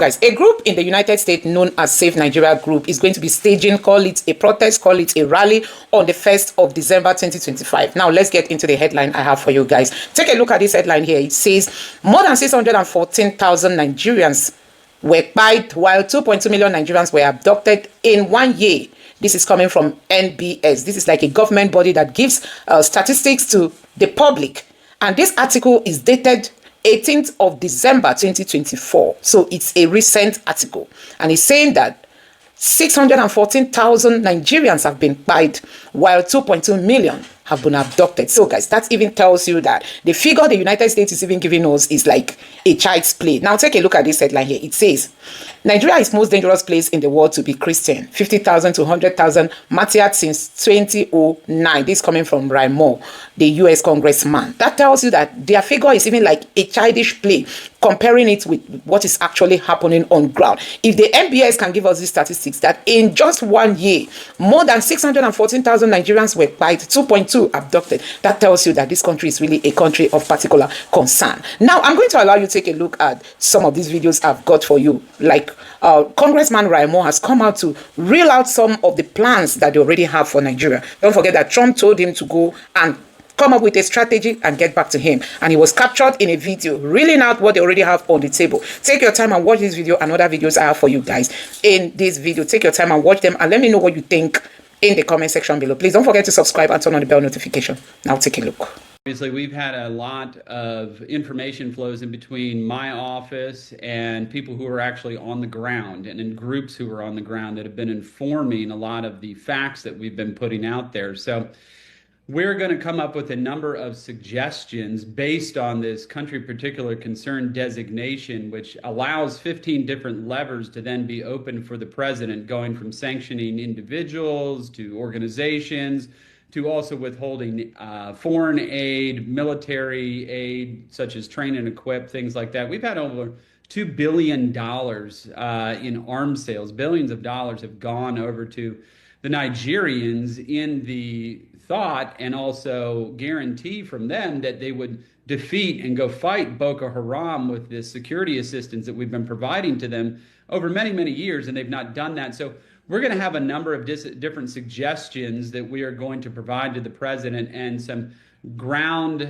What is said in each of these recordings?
Guys, a group in the United States known as Save Nigeria Group is going to be staging, call it a protest, call it a rally on the 1st of December 2025. Now, let's get into the headline I have for you guys. Take a look at this headline here. It says, more than 614,000 Nigerians were killed, while 2.2 million Nigerians were abducted in 1 year. This is coming from NBS. This is like a government body that gives statistics to the public. And this article is dated 18th of December 2024. So it's a recent article. And it's saying that 614,000 Nigerians have been killed, while 2.2 million have been abducted. So guys, that even tells you that the figure the United States is even giving us is like a child's play. Now take a look at this headline here. It says, Nigeria is most dangerous place in the world to be Christian. 50,000 to 100,000 martyred since 2009. This coming from Raimo, the US Congressman. That tells you that their figure is even like a childish play, comparing it with what is actually happening on ground. If the NBS can give us these statistics that in just 1 year, more than 614,000 Nigerians were killed, 2.2 abducted, that tells you that this country is really a country of particular concern. Now, I'm going to allow you to take a look at some of these videos I've got for you. Like Congressman Raimo has come out to reel out some of the plans that they already have for Nigeria. Don't forget that Trump told him to go and come up with a strategy and get back to him. And he was captured in a video, reeling out what they already have on the table. Take your time and watch this video and other videos I have for you guys in this video. Take your time and watch them and let me know what you think in the comment section below. Please don't forget to subscribe and turn on the bell notification. Now take a look. Obviously, we've had a lot of information flows in between my office and people who are actually on the ground and in groups who are on the ground that have been informing a lot of the facts that we've been putting out there. So we're going to come up with a number of suggestions based on this country particular concern designation, which allows 15 different levers to then be open for the president, going from sanctioning individuals to organizations to also withholding foreign aid, military aid, such as train and equip, things like that. We've had over $2 billion in arms sales. Billions of dollars have gone over to the Nigerians in the thought and also guarantee from them that they would defeat and go fight Boko Haram with this security assistance that we've been providing to them over many, many years, and they've not done that. So we're going to have a number of different suggestions that we are going to provide to the president and some ground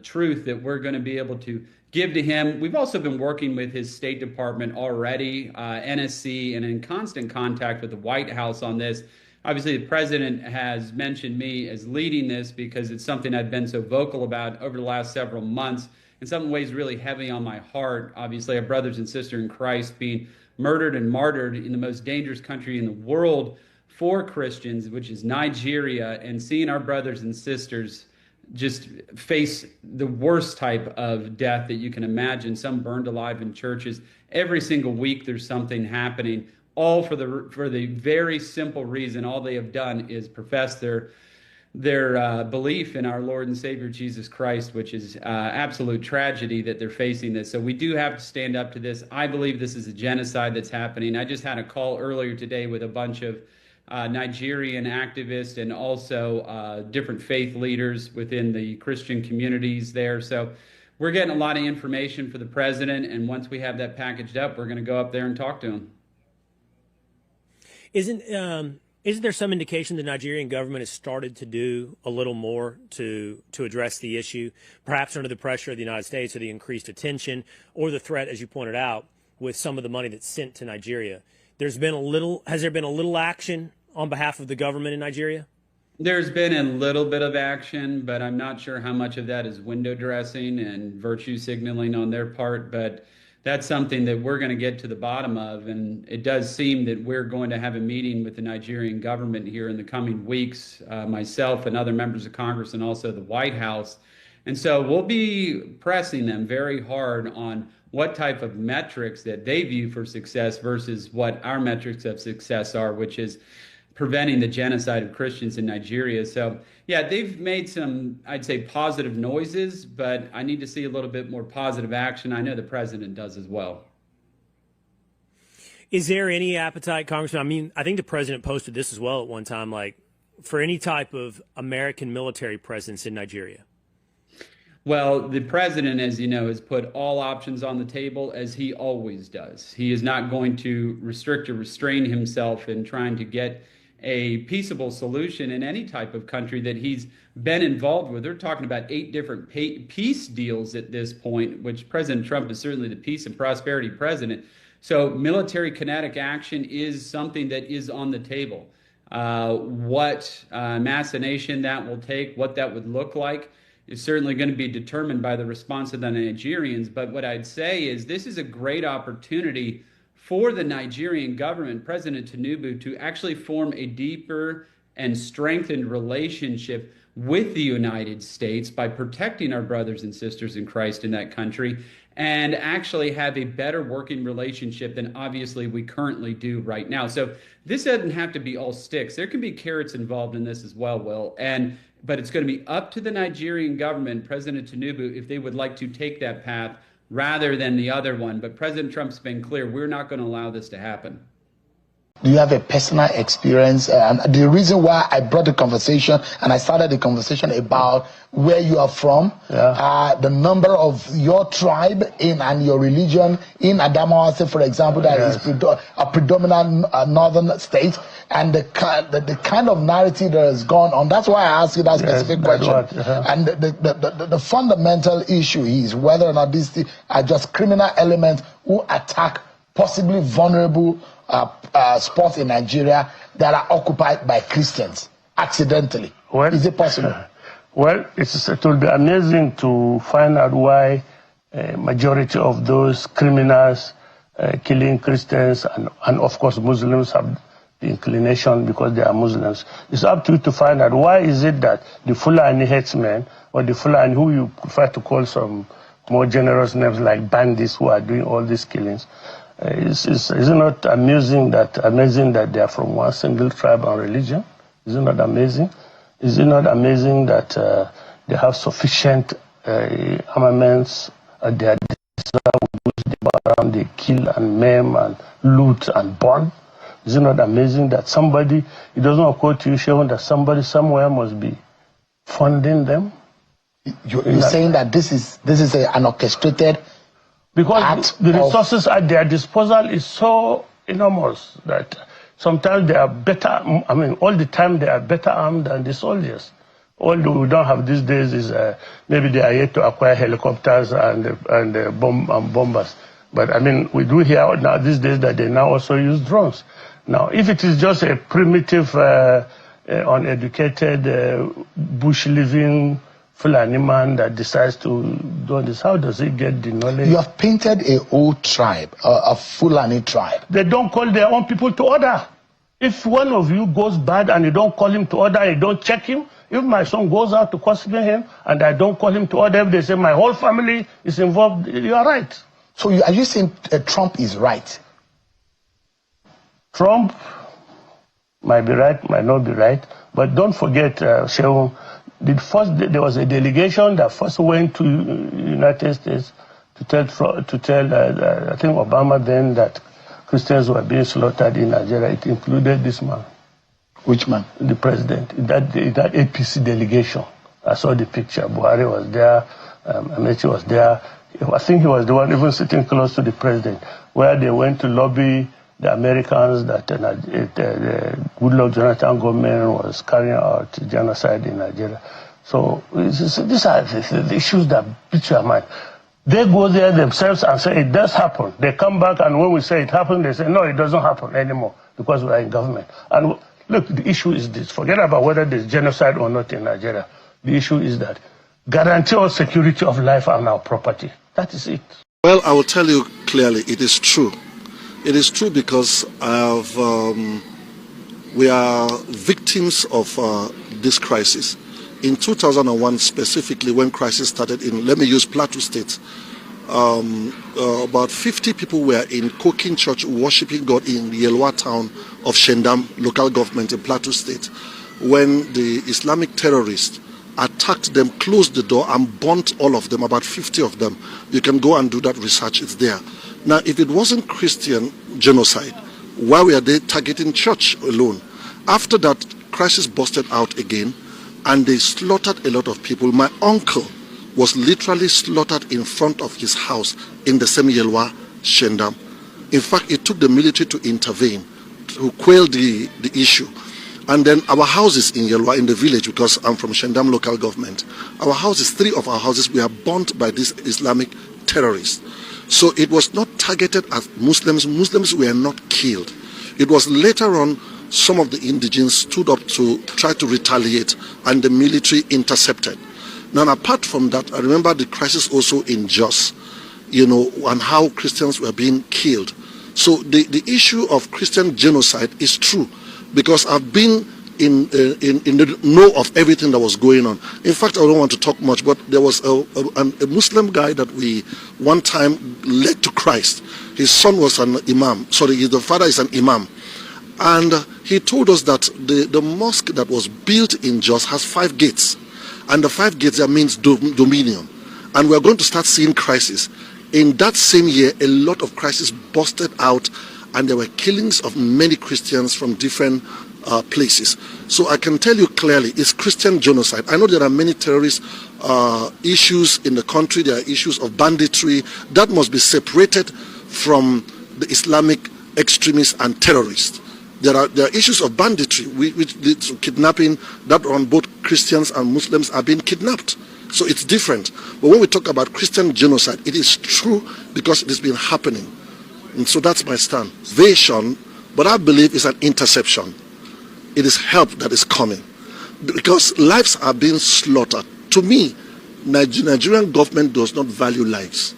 truth that we're going to be able to give to him. We've also been working with his State Department already, NSC, and in constant contact with the White House on this. Obviously, the president has mentioned me as leading this because it's something I've been so vocal about over the last several months. In some ways, really heavy on my heart. Obviously, our brothers and sisters in Christ being murdered and martyred in the most dangerous country in the world for Christians, which is Nigeria, and seeing our brothers and sisters just face the worst type of death that you can imagine, some burned alive in churches. Every single week there's something happening, all for the very simple reason all they have done is profess their belief in our Lord and Savior Jesus Christ, which is absolute tragedy that they're facing this. So we do have to stand up to this. I believe this is a genocide that's happening. I just had a call earlier today with a bunch of Nigerian activists and also different faith leaders within the Christian communities there. So we're getting a lot of information for the president, and once we have that packaged up, we're going to go up there and talk to him. Isn't there some indication the Nigerian government has started to do a little more to address the issue, perhaps under the pressure of the United States or the increased attention or the threat, as you pointed out, with some of the money that's sent to Nigeria? Has there been a little action on behalf of the government in Nigeria? There's been a little bit of action, but I'm not sure how much of that is window dressing and virtue signaling on their part. But that's something that we're going to get to the bottom of. And it does seem that we're going to have a meeting with the Nigerian government here in the coming weeks, myself and other members of Congress and also the White House. And so we'll be pressing them very hard on what type of metrics that they view for success versus what our metrics of success are, which is preventing the genocide of Christians in Nigeria. So yeah, they've made some, I'd say, positive noises, but I need to see a little bit more positive action. I know the president does as well. Is there any appetite, Congressman? I mean, I think the president posted this as well at one time, like for any type of American military presence in Nigeria. Well, the president, as you know, has put all options on the table, as he always does. He is not going to restrict or restrain himself in trying to get a peaceable solution in any type of country that he's been involved with. They're talking about 8 different peace deals at this point, which President Trump is certainly the peace and prosperity president. So military kinetic action is something that is on the table. What machination that will take, what that would look like, is certainly going to be determined by the response of the Nigerians. But what I'd say is this is a great opportunity for the Nigerian government, President Tinubu, to actually form a deeper and strengthened relationship with the United States by protecting our brothers and sisters in Christ in that country, and actually have a better working relationship than obviously we currently do right now. So this doesn't have to be all sticks. There can be carrots involved in this as well, Will. But it's going to be up to the Nigerian government, President Tinubu, if they would like to take that path rather than the other one. But President Trump's been clear, we're not going to allow this to happen. Do you have a personal experience? And the reason why I brought the conversation and I started the conversation about where you are from, the number of your tribe and your religion in Adamawa, for example, that is a predominant northern state, and the kind of narrative that has gone on. That's why I asked you that specific question. And the fundamental issue is whether or not these are just criminal elements who attack possibly vulnerable spots in Nigeria that are occupied by Christians accidentally. Well, is it possible? Well, it will be amazing to find out why majority of those criminals killing Christians and of course Muslims have the inclination because they are Muslims. It's up to you to find out why is it that the Fulani headsmen or the Fulani, who you prefer to call some more generous names like bandits, who are doing all these killings. Is it not amazing that they are from one single tribe and religion? Is it not amazing? Is it not amazing that they have sufficient armaments at their disposal, which they go around, they kill and maim and loot and burn? Is it not amazing that somebody, it doesn't occur to you, Shevon, that somebody somewhere must be funding them? You're saying that this is an orchestrated because the resources at their disposal is so enormous that sometimes they are better, I mean, all the time they are better armed than the soldiers. All we don't have these days is maybe they are yet to acquire helicopters and bombers. But I mean, we do hear now these days that they now also use drones. Now, if it is just a primitive, uneducated, bush-living Fulani man that decides to do this, how does he get the knowledge? You have painted a whole tribe, a Fulani tribe. They don't call their own people to order. If one of you goes bad and you don't call him to order, you don't check him, if my son goes out to question him and I don't call him to order, if they say my whole family is involved, you are right. So are you saying Trump is right? Trump might be right, might not be right, but don't forget, Shehu, there was a delegation that first went to United States to tell I think Obama then that Christians were being slaughtered in Nigeria. It included this man. Which man? The president. That APC delegation. I saw the picture. Buhari was there. Amechi was there. I think he was the one even sitting close to the president, where they went to lobby the Americans that the Goodluck Jonathan government was carrying out genocide in Nigeria. So these are the issues that beat your mind. They go there themselves and say it does happen. They come back and when we say it happened, they say no, it doesn't happen anymore because we are in government. And look, the issue is this. Forget about whether there's genocide or not in Nigeria. The issue is that guarantee or security of life and our property. That is it. Well, I will tell you clearly, it is true. It is true because we are victims of this crisis. In 2001, specifically, when crisis started in, let me use Plateau State, about 50 people were in Kokin Church worshiping God in the Yelwa town of Shendam local government in Plateau State, when the Islamic terrorists attacked them, closed the door and burnt all of them, about 50 of them. You can go and do that research, it's there. Now, if it wasn't Christian genocide, why were they targeting church alone? After that, crisis busted out again, and they slaughtered a lot of people. My uncle was literally slaughtered in front of his house in the same Yelwa, Shendam. In fact, it took the military to intervene to quell the issue. And then our houses in Yelwa, in the village, because I'm from Shendam local government, our houses, 3 of our houses, were burnt by these Islamic terrorists. So it was not targeted at Muslims. Muslims were not killed. It was later on some of the indigents stood up to try to retaliate, and the military intercepted. Now, apart from that, I remember the crisis also in Jos, and how Christians were being killed. So the issue of Christian genocide is true, because I've been in the know of everything that was going on. In fact, I don't want to talk much, but there was a Muslim guy that we one time led to Christ. His son was an imam. Sorry, the father is an imam. And he told us that the mosque that was built in Jos has 5 gates. And the 5 gates, that means dominion. And we're going to start seeing crisis. In that same year, a lot of crises busted out, and there were killings of many Christians from different places. So I can tell you clearly, it's Christian genocide. I know there are many terrorist issues in the country. There are issues of banditry that must be separated from the Islamic extremists and terrorists. There are issues of banditry, which leads to kidnapping, that on both Christians and Muslims are being kidnapped. So it's different. But when we talk about Christian genocide, it is true because it has been happening. And so that's my stand. Invasion, but I believe it's an interception. It is help that is coming. Because lives are being slaughtered. To me, Nigerian government does not value lives.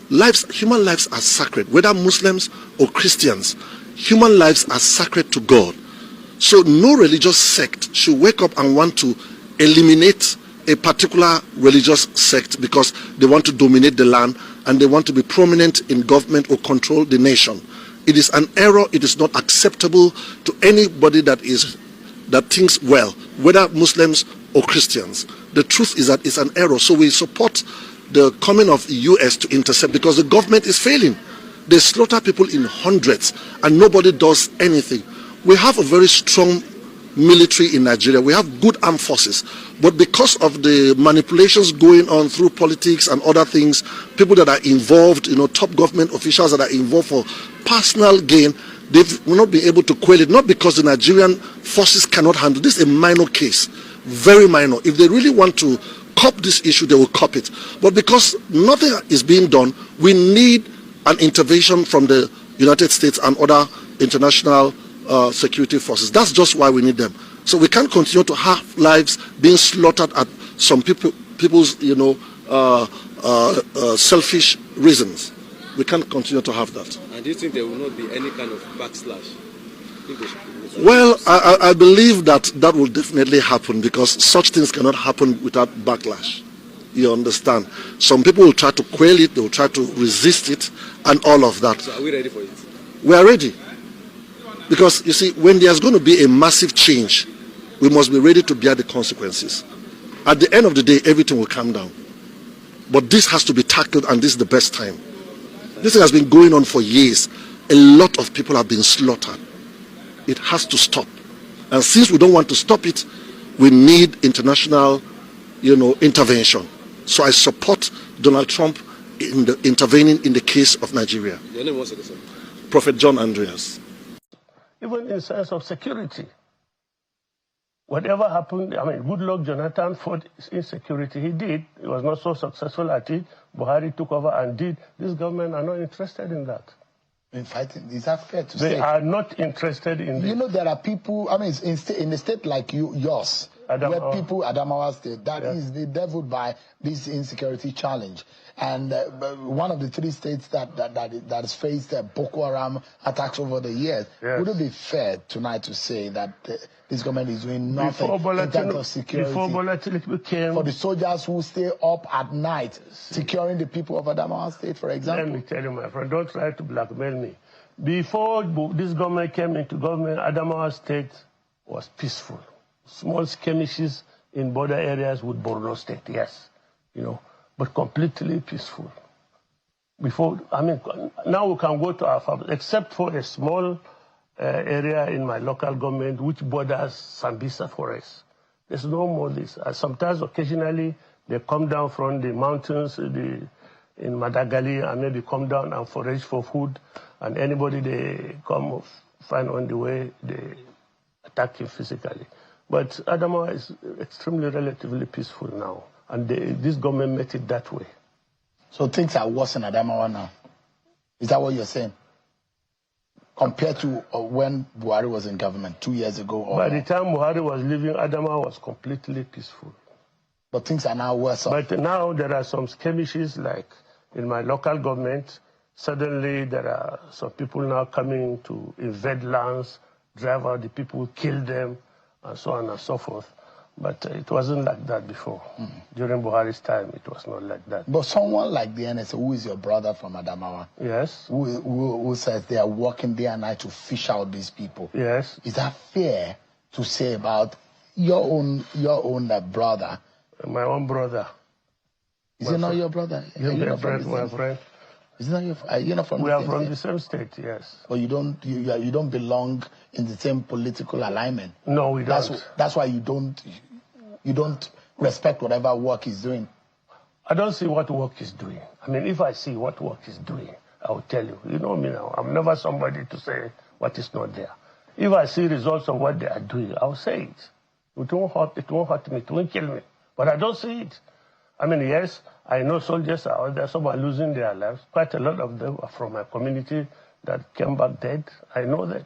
Human lives are sacred, whether Muslims or Christians. Human lives are sacred to God. So no religious sect should wake up and want to eliminate a particular religious sect because they want to dominate the land and they want to be prominent in government or control the nation. It is an error. It is not acceptable to anybody that thinks well, whether Muslims or Christians. The truth is that it's an error. So we support the coming of the US to intercept because the government is failing. They slaughter people in hundreds and nobody does anything. We have a very strong military in Nigeria. We have good armed forces. But because of the manipulations going on through politics and other things, people that are involved, top government officials that are involved for personal gain, they will not be able to quell it. Not because the Nigerian forces cannot handle. This is a minor case, very minor. If they really want to cop this issue, they will cop it. But because nothing is being done, we need an intervention from the United States and other international security forces. That's just why we need them. So we can't continue to have lives being slaughtered at some people's selfish reasons. We can't continue to have that. And do you think there will not be any kind of backslash? Well, I believe that will definitely happen because such things cannot happen without backlash. You understand? Some people will try to quell it, they will try to resist it, and all of that. So are we ready for it? We are ready. Because, you see, when there's going to be a massive change, we must be ready to bear the consequences. At the end of the day, everything will calm down. But this has to be tackled, and this is the best time. This thing has been going on for years. A lot of people have been slaughtered. It has to stop. And since we don't want to stop it, we need international, intervention. So I support Donald Trump in intervening in the case of Nigeria. Your name was again? Prophet John Andreas. Even in sense of security. Whatever happened, good luck Jonathan fought insecurity. He did. He was not so successful at it. Buhari took over and did. This government are not interested in that. In fact, is that fair to say? They are not interested in this. There are people, in a state like yours, where people, Adamawa State, that is bedeviled by this insecurity challenge. And one of the 3 states that has faced Boko Haram attacks over the years. Would it be fair tonight to say that this government is doing nothing in terms of security for the soldiers who stay up at night securing the people of Adamawa State, for example? Let me tell you, my friend, don't try to blackmail me. Before this government came into government, Adamawa State was peaceful. Small skirmishes in border areas with Borno State, yes, but completely peaceful. Now we can go to our farms, except for a small area in my local government which borders Sambisa Forest. There's no more this. Sometimes, occasionally, They come down from the mountains in Madagali and maybe come down and forage for food. And anybody they come find on the way, they attack him physically. But Adamawa is extremely relatively peaceful now. And this government made it that way. So things are worse in Adamawa now. Is that what you're saying? Compared to when Buhari was in government 2 years ago? Or By the time Buhari was leaving, Adamawa was completely peaceful. But things are now worse off. But now there are some skirmishes, like in my local government. Suddenly there are some people now coming to invade lands, drive out the people, kill them, and so on and so forth. But it wasn't like that before. During Buhari's time, it was not like that. But someone like the NSA, who is your brother from Adamawa, Yes. who says they are working day and night to fish out these people. Yes. Is that fair to say about your own brother? My own brother. Is it not your brother? My friend. Is it not you're not from We the are same from state? the same state, yes. But you don't belong in the same political alignment. No, we don't. That's why you don't respect whatever work he's doing. I don't see what work he's doing. I mean, if I see what work he's doing, I will tell you. You know me now. I'm never somebody to say what is not there. If I see results of what they are doing, I'll say it. It won't hurt me. It won't kill me. But I don't see it. I mean, yes, I know soldiers are out there. Some are losing their lives. Quite a lot of them are from my community that came back dead. I know that.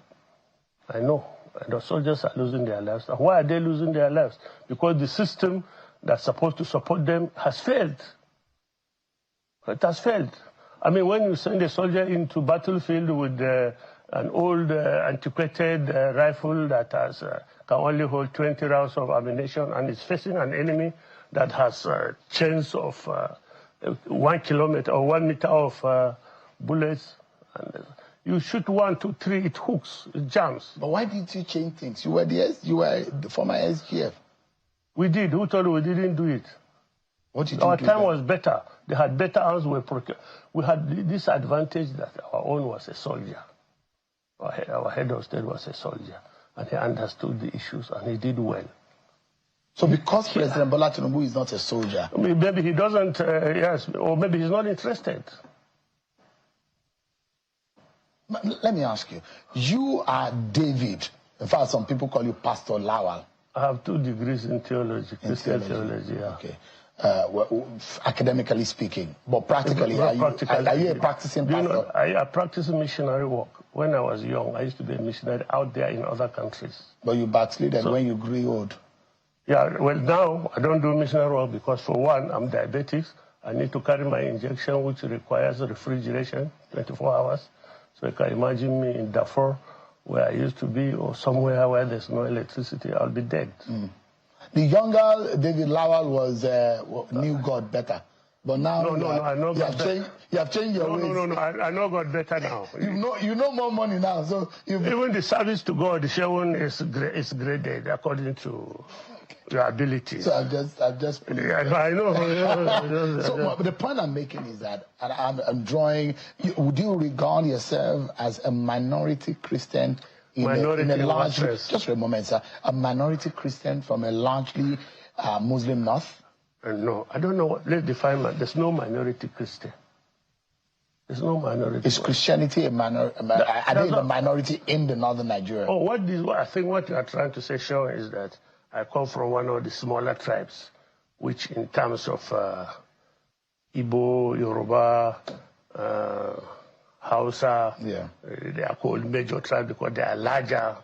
I know. And the soldiers are losing their lives. And why are they losing their lives? Because the system that's supposed to support them has failed. It has failed. I mean, when you send a soldier into battlefield with an old, antiquated rifle that can only hold 20 rounds of ammunition and is facing an enemy that has chains of 1 kilometer or 1 meter of bullets, and you shoot 1, 2, 3, it hooks, it jams. But why did you change things? You were the former SGF. We did. Who told you we didn't do it? What did you Our do time then? was better. They had better arms. We had this advantage that our own was a soldier. Our head of state was a soldier, and he understood the issues, and he did well. So because President Bola Tinubu is not a soldier, I mean, maybe he doesn't, yes, or maybe he's not interested. let me ask you. You are David. In fact, some people call you Pastor Lawal. I have 2 degrees in theology, Christian theology, yeah. Okay. Well, academically speaking, but practically, are you a practicing pastor? You know, I practice missionary work. When I was young, I used to be a missionary out there in other countries. But you backslided when you grew old. Yeah, well, now I don't do missionary work because, for one, I'm diabetic. I need to carry my injection, which requires refrigeration 24 hours. So you can imagine me in Darfur, where I used to be, or somewhere where there's no electricity, I'll be dead. The younger David Lawal was knew God better. But now I know God better. You have changed your ways. No, I know God better now. You know more money now. So even the service to God, the Shewon is graded according to your ability. So I've just yeah, I know. So the point I'm making is that I'm drawing. Would you regard yourself as a minority Christian in a large? Just for a moment, sir. A minority Christian from a largely Muslim North. No, I don't know. Let's define. There's no minority Christian. There's no minority. Is Christianity a minority? Are they the minority in the northern Nigeria? Oh, I think what you are trying to say, Sean, is that I come from one of the smaller tribes, which in terms of Igbo, Yoruba, Hausa, they are called major tribes because they are larger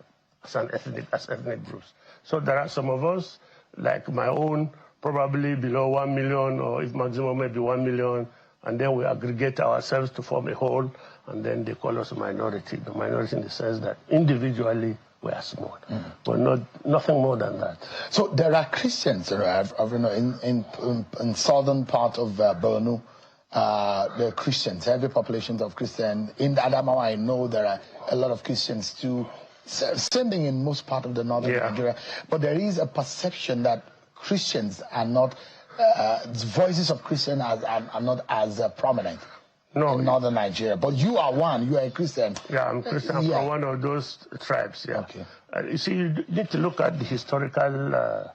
as ethnic groups. So there are some of us, like my own, probably below 1 million, or if maximum maybe 1 million, and then we aggregate ourselves to form a whole, and then they call us a minority. The minority in the sense that individually we are small, but nothing more than that. So there are Christians in southern part of Borno. The Christians, heavy populations of Christians. In Adamawa, I know there are a lot of Christians too, sending in most part of the northern Nigeria. But there is a perception that Christians are not, voices of Christians are not as prominent in northern Nigeria. But you are one, you are a Christian. Yeah, I'm Christian from one of those tribes, yeah. Okay. You see, you need to look at the historical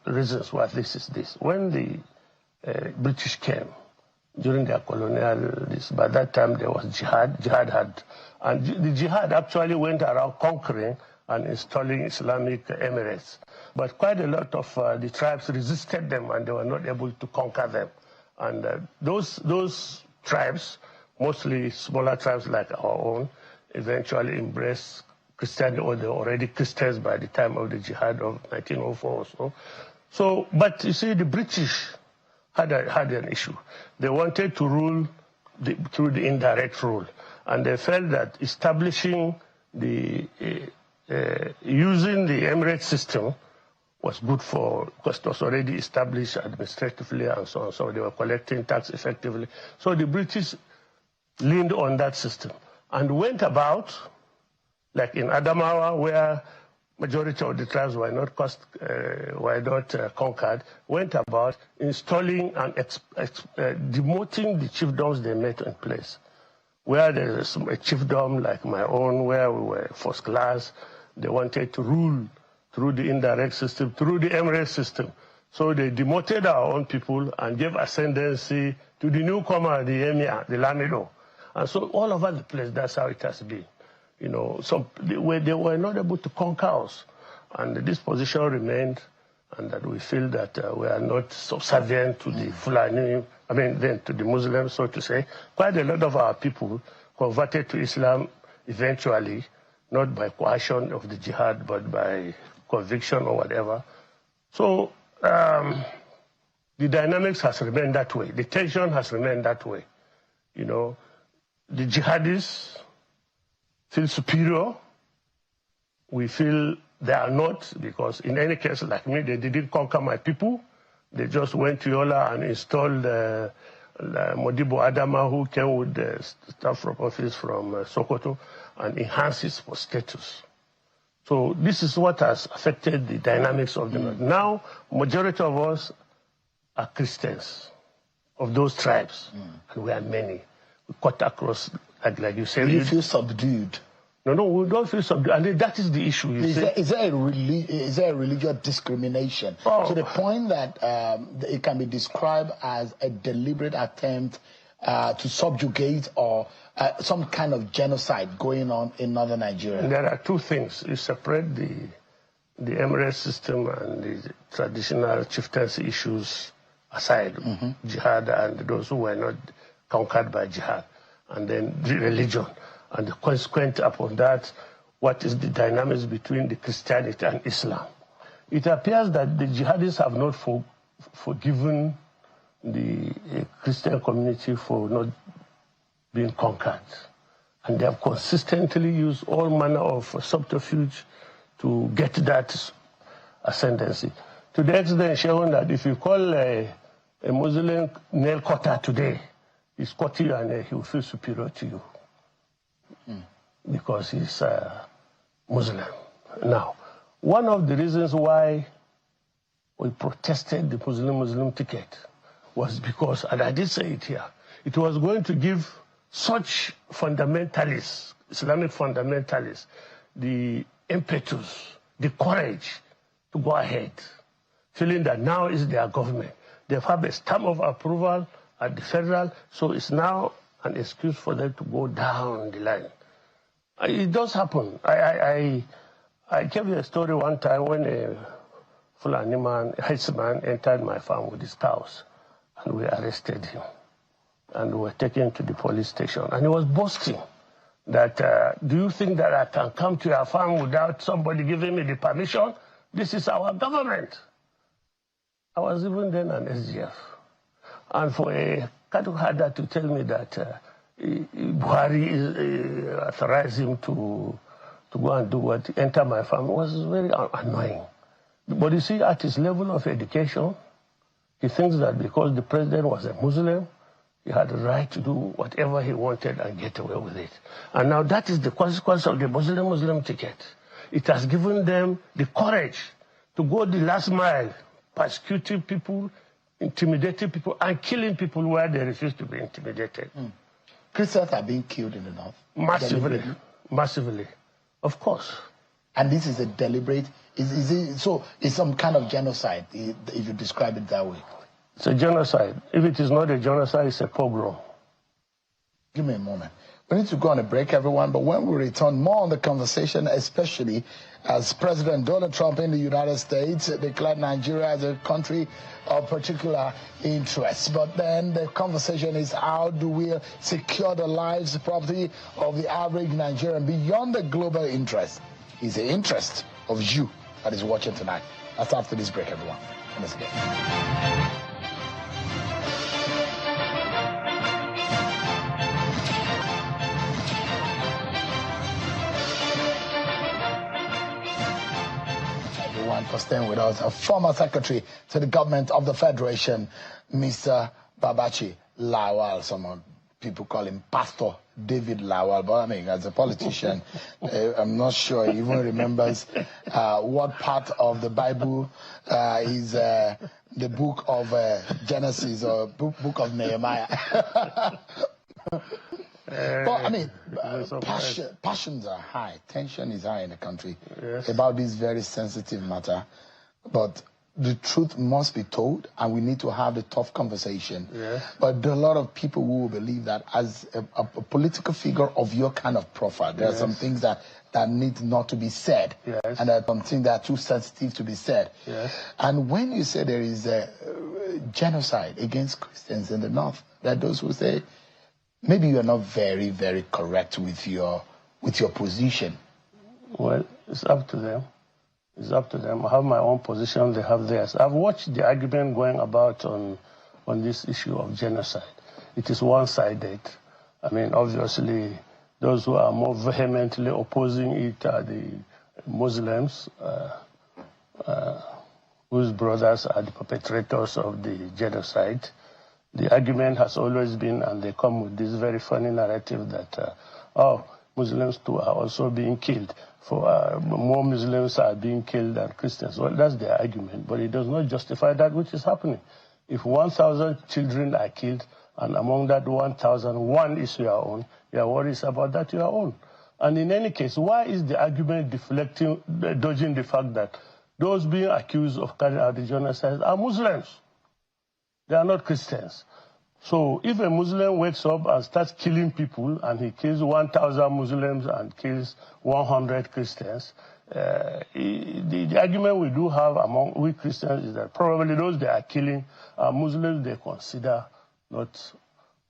reasons why this is this. When the British came during their colonial, by that time there was jihad. And the jihad actually went around conquering and installing Islamic emirates. But quite a lot of the tribes resisted them, and they were not able to conquer them. And those tribes, mostly smaller tribes like our own, eventually embraced Christianity, or they were already Christians by the time of the jihad of 1904 or so. But you see, the British had an issue. They wanted to rule through the indirect rule, and they felt that establishing using the emirate system was good because it was already established administratively and so on. So they were collecting tax effectively. So the British leaned on that system and went about, like in Adamawa, where majority of the tribes were not conquered, went about installing and demoting the chiefdoms they met in place. Where there is a chiefdom like my own, where we were first class, they wanted to rule through the indirect system, through the emirate system. So they demoted our own people and gave ascendancy to the newcomer, the emir, the lamido. And so all over the place, that's how it has been. You know, they were not able to conquer us. And this position remained, and that we feel that we are not subservient to the Fulani, then to the Muslims, so to say. Quite a lot of our people converted to Islam eventually, not by coercion of the jihad, but by conviction or whatever. So the dynamics has remained that way. The tension has remained that way. You know, the jihadists feel superior. We feel they are not, because in any case, like me, they didn't conquer my people. They just went to Yola and installed Modibo Adama, who came with the staff from office from Sokoto, and enhanced his status. So this is what has affected the dynamics of the North. Now, majority of us are Christians of those tribes, and we are many. We cut across, like you said. Do you feel subdued? No, we don't feel subdued. And that is the issue. Is there a religious discrimination to the point that it can be described as a deliberate attempt to subjugate or some kind of genocide going on in northern Nigeria? There are two things. You separate the emirate system and the traditional chieftaincy issues aside, jihad and those who were not conquered by jihad, and then the religion. And the consequent upon that, what is the dynamics between the Christianity and Islam? It appears that the jihadists have not forgiven the Christian community for not being conquered. And they have consistently used all manner of subterfuge to get that ascendancy. To the extent shown that if you call a Muslim nail cutter today, he's cutting you and he will feel superior to you. Because he's Muslim. Now, one of the reasons why we protested the Muslim ticket was because, and I did say it here, it was going to give such fundamentalists, Islamic fundamentalists, the impetus, the courage to go ahead, feeling that now is their government. They have a stamp of approval at the federal, so it's now an excuse for them to go down the line. It does happen. I gave you a story one time when a Fulani man, headsman, entered my farm with his cows, and we arrested him. And we were taken to the police station. And he was boasting that, do you think that I can come to your farm without somebody giving me the permission? This is our government. I was even then an SGF. And for a cattle herder to tell me that Buhari authorized him to go and do what, enter my farm, was very annoying. But you see, at his level of education, he thinks that because the president was a Muslim, he had the right to do whatever he wanted and get away with it. And now that is the consequence of the Muslim ticket. It has given them the courage to go the last mile, persecuting people, intimidating people, and killing people where they refuse to be intimidated. Christians are being killed in the north. Massively. Of course. And this is a deliberate, so it's some kind of genocide, if you describe it that way. It's a genocide. If it is not a genocide, it's a pogrom. Give me a moment. We need to go on a break, everyone, but when we return, more on the conversation, especially as President Donald Trump in the United States declared Nigeria as a country of particular interest. But then the conversation is, how do we secure the lives, property of the average Nigerian beyond the global interest? Is the interest of you that is watching tonight. That's after this break, everyone. Let's go. Everyone for staying with us. A former secretary to the government of the Federation, Mr. Babachi Lawal. Some people call him Pastor David Lawal, but I mean, as a politician, I'm not sure he even remembers what part of the Bible is the book of Genesis or book of Nehemiah. But I mean, passions are high, tension is high in the country about this very sensitive matter. But the truth must be told, and we need to have the tough conversation. But there are a lot of people who will believe that as a political figure of your kind of profile, there are some things that need not to be said, and there are some things that are too sensitive to be said. And when you say there is a genocide against Christians in the North, there are those who say, maybe you are not very, very correct with your position. Well, it's up to them. It's up to them. I have my own position, they have theirs. I've watched the argument going about on this issue of genocide. It is one-sided. I mean, obviously, those who are more vehemently opposing it are the Muslims, whose brothers are the perpetrators of the genocide. The argument has always been, and they come with this very funny narrative that, Muslims too are also being killed. More Muslims are being killed than Christians. Well, that's their argument, but it does not justify that which is happening. If 1,000 children are killed, and among that 1,000, one is your own, your worries about that your own. And in any case, why is the argument dodging the fact that those being accused of carrying out the genocide are Muslims? They are not Christians. So if a Muslim wakes up and starts killing people, and he kills 1,000 Muslims and kills 100 Christians, the argument we do have among we Christians is that probably those they are killing are Muslims they consider not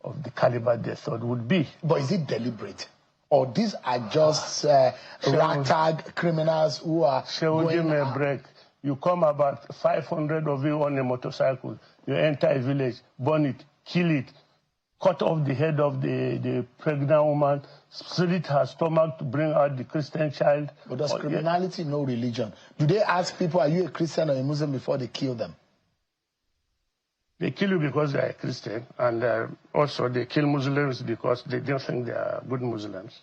of the caliber they thought would be. But is it deliberate? Or these are just ragtag criminals who are give me a break. You come about 500 of you on a motorcycle, you enter a village, burn it, kill it, cut off the head of the pregnant woman, slit her stomach to bring out the Christian child. But does criminality know religion? Do they ask people, are you a Christian or a Muslim before they kill them? They kill you because they are a Christian, and also they kill Muslims because they don't think they are good Muslims.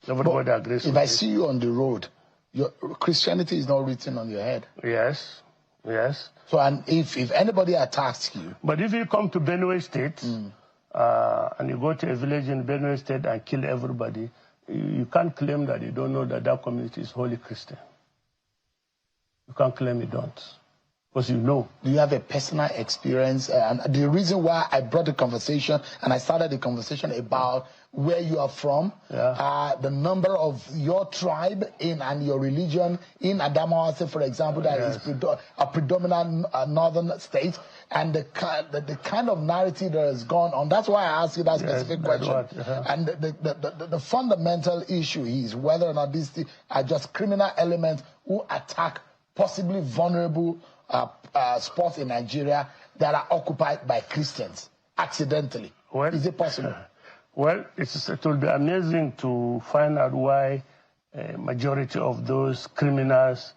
Everybody agrees with If I see you on the road, your Christianity is not written on your head. Yes, yes. So, and if anybody attacks you... But if you come to Benue State, and you go to a village in Benue State and kill everybody, you can't claim that you don't know that that community is wholly Christian. You can't claim you don't, because you know. Do you have a personal experience? And the reason why I brought the conversation, and I started the conversation about where you are from, the number of your tribe and your religion in Adamawa, for example, that is a predominant northern state, and the kind of narrative that has gone on. That's why I asked you that specific question. And the fundamental issue is whether or not these are just criminal elements who attack possibly vulnerable spots in Nigeria that are occupied by Christians accidentally. Is it possible? Well, it will be amazing to find out why a majority of those criminals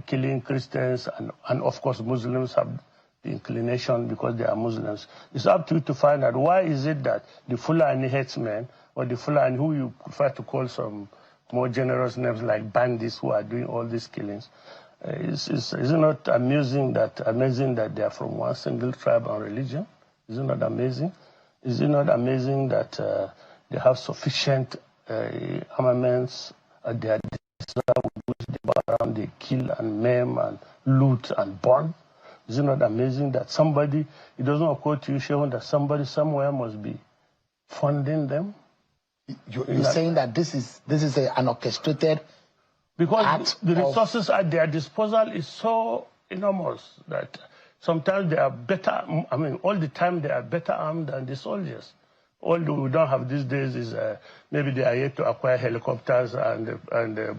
killing Christians and of course Muslims have the inclination because they are Muslims. It's up to you to find out why is it that the Fulani headsmen or the Fulani who you prefer to call some more generous names like bandits who are doing all these killings. Is it not amazing that they are from one single tribe and religion? Is it not amazing? Is it not amazing that they have sufficient armaments at their disposal with which they kill and maim and loot and burn. Is it not amazing that somebody, it doesn't occur to you, Shehun, that somebody somewhere must be funding them? You're saying that this is an orchestrated because act the resources at their disposal is so enormous that sometimes they are better, I mean, all the time they are better armed than the soldiers. All we don't have these days is maybe they are yet to acquire helicopters and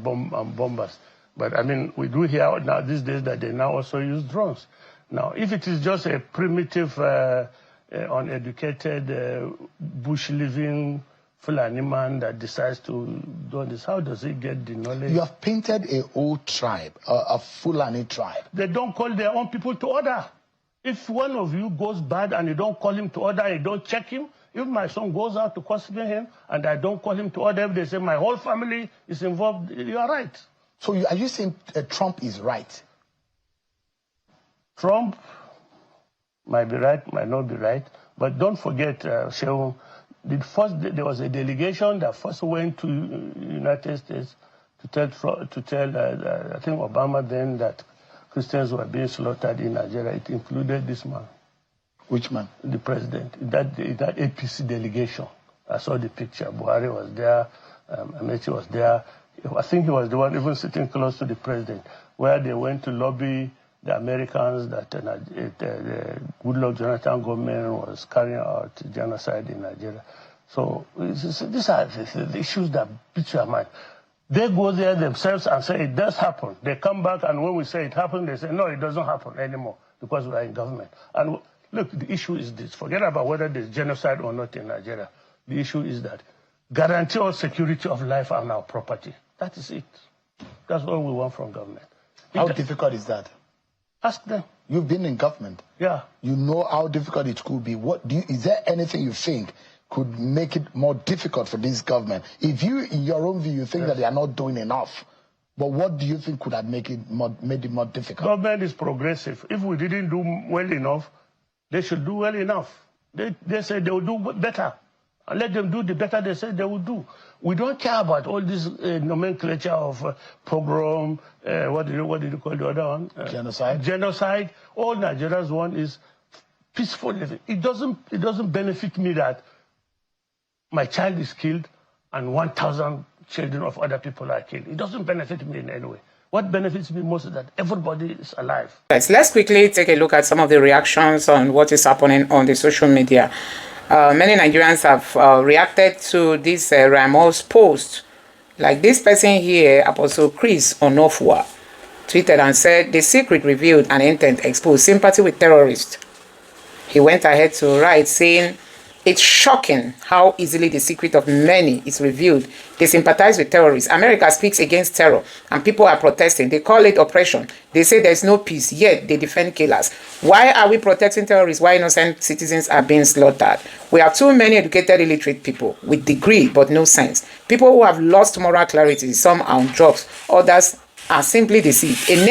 bombers. But I mean, we do hear now these days that they now also use drones. Now, if it is just a primitive, uneducated, bush-living Fulani man that decides to do this, how does he get the knowledge? You have painted a whole tribe, a Fulani tribe. They don't call their own people to order. If one of you goes bad and you don't call him to order, you don't check him, if my son goes out to custody him and I don't call him to order, if they say my whole family is involved, you are right. So are you saying Trump is right? Trump might be right, might not be right, but don't forget, Shehu, there was a delegation that first went to United States to tell I think Obama then that Christians were being slaughtered in Nigeria. It included this man. Which man? The president. That APC delegation. I saw the picture. Buhari was there. Amechi was there. I think he was the one even sitting close to the president, where they went to lobby the Americans that the Goodluck Jonathan government was carrying out genocide in Nigeria. So these are the issues that beat your mind. They go there themselves and say it does happen. They come back and when we say it happened, they say, no, it doesn't happen anymore because we are in government. And look, the issue is this. Forget about whether there's genocide or not in Nigeria. The issue is that guarantee or security of life and our property. That is it. That's what we want from government. How difficult is that? Ask them. You've been in government. Yeah. You know how difficult it could be. Is there anything you think could make it more difficult for this government? If you, in your own view, you think that they are not doing enough, but what do you think could have made it more difficult? Government is progressive. If we didn't do well enough, they should do well enough. They say they will do better. And let them do the better they say they will do. We don't care about all this nomenclature of pogrom, what did you call the other one? Genocide. Genocide. All Nigerians want is peaceful living. It doesn't benefit me that my child is killed and 1,000 children of other people are killed. It doesn't benefit me in any way. What benefits me most is that everybody is alive. Yes, let's quickly take a look at some of the reactions on what is happening on the social media. Many Nigerians have reacted to this Ramos post. Like this person here, Apostle Chris Onofua, tweeted and said, the secret revealed and intent exposed sympathy with terrorists. He went ahead to write saying, it's shocking how easily the secret of many is revealed. They sympathize with terrorists. America speaks against terror and people are protesting. They call it oppression. They say there's no peace, yet they defend killers. Why are we protecting terrorists? Why innocent citizens are being slaughtered? We have too many educated, illiterate people with degree but no sense. People who have lost moral clarity. Some are on drugs. Others are simply deceived. A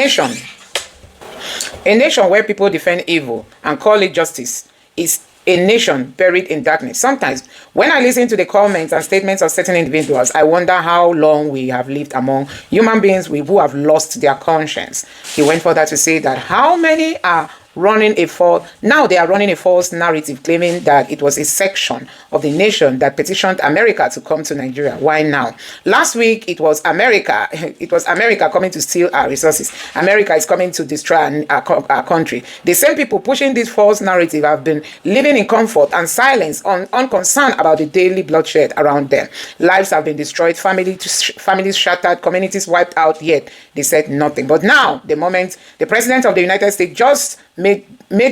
nation where people defend evil and call it justice is a nation buried in darkness. Sometimes, when I listen to the comments and statements of certain individuals, I wonder how long we have lived among human beings who have lost their conscience. He went further to say that how many are running a false narrative claiming that it was a section of the nation that petitioned America to come to Nigeria. Why now? Last week it was America coming to steal our resources. America is coming to destroy our country. The same people pushing this false narrative have been living in comfort and silence, unconcerned about the daily bloodshed around them. Lives have been destroyed, families shattered, communities wiped out, yet they said nothing. But now, the moment the President of the United States just made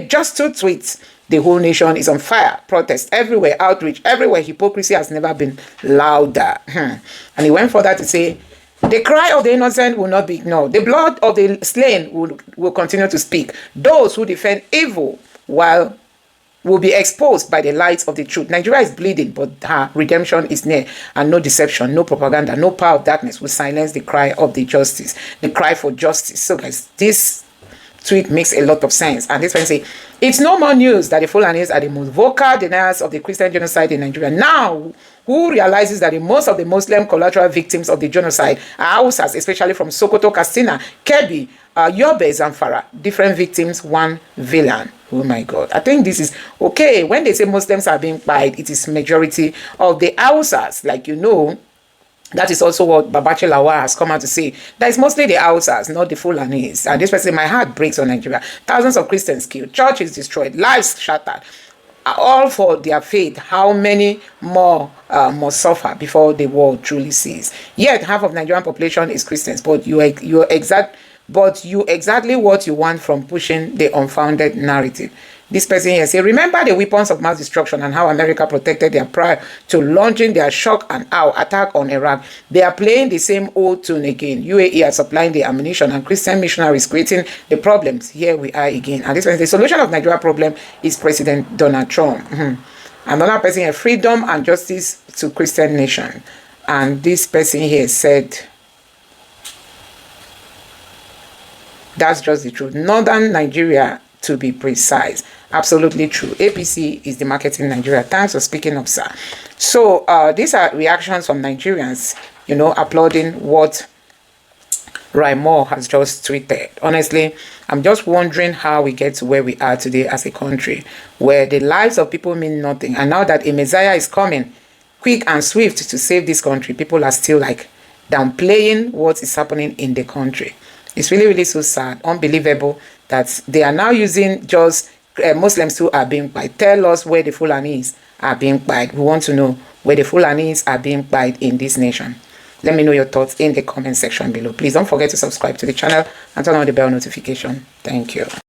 just 2 tweets, the whole nation is on fire. Protests everywhere, outreach everywhere. Hypocrisy has never been louder. And he went further to say, the cry of the innocent will not be ignored. The blood of the slain will continue to speak. Those who defend evil will be exposed by the light of the truth. Nigeria is bleeding, but her redemption is near. And no deception, no propaganda, no power of darkness will silence the cry of the justice, the cry for justice. So guys, this tweet makes a lot of sense. And this one say, it's no more news that the Fulanis are the most vocal deniers of the Christian genocide in Nigeria. Now, who realizes that most of the Muslim collateral victims of the genocide are Hausas, especially from Sokoto, Katsina, Kebbi, Yobe, Zamfara. Different victims, one villain. Oh my God. I think this is okay. When they say Muslims are being killed, it is majority of the Hausas. Like, you know, that is also what Babache Lawa has come out to say. That is mostly the Hausas, not the Fulanis. And this person, my heart breaks on Nigeria. Thousands of Christians killed, churches destroyed, lives shattered. All for their faith. How many more must suffer before the war truly ceases? Yet half of Nigerian population is Christians, but you exactly what you want from pushing the unfounded narrative. This person here say, remember the weapons of mass destruction and how America protected their prior to launching their shock and awe attack on Iraq. They are playing the same old tune again. UAE are supplying the ammunition and Christian missionaries creating the problems. Here we are again. And this one, the solution of Nigeria problem is President Donald Trump. Another person here, freedom and justice to Christian nation. And this person here said, that's just the truth. Northern Nigeria, to be precise. Absolutely true. APC is the marketing Nigeria. Thanks for speaking up, sir. So these are reactions from Nigerians, you know, applauding what Raymore has just tweeted. Honestly, I'm just wondering how we get to where we are today as a country, where the lives of people mean nothing. And now that a Messiah is coming, quick and swift to save this country, people are still like downplaying what is happening in the country. It's really, really so sad, unbelievable that they are now using just Muslims who are being killed. Tell us where the Fulanis are being killed. We want to know where the Fulanis are being killed in this nation. Let me know your thoughts in the comment section below. Please don't forget to subscribe to the channel and turn on the bell notification. Thank you.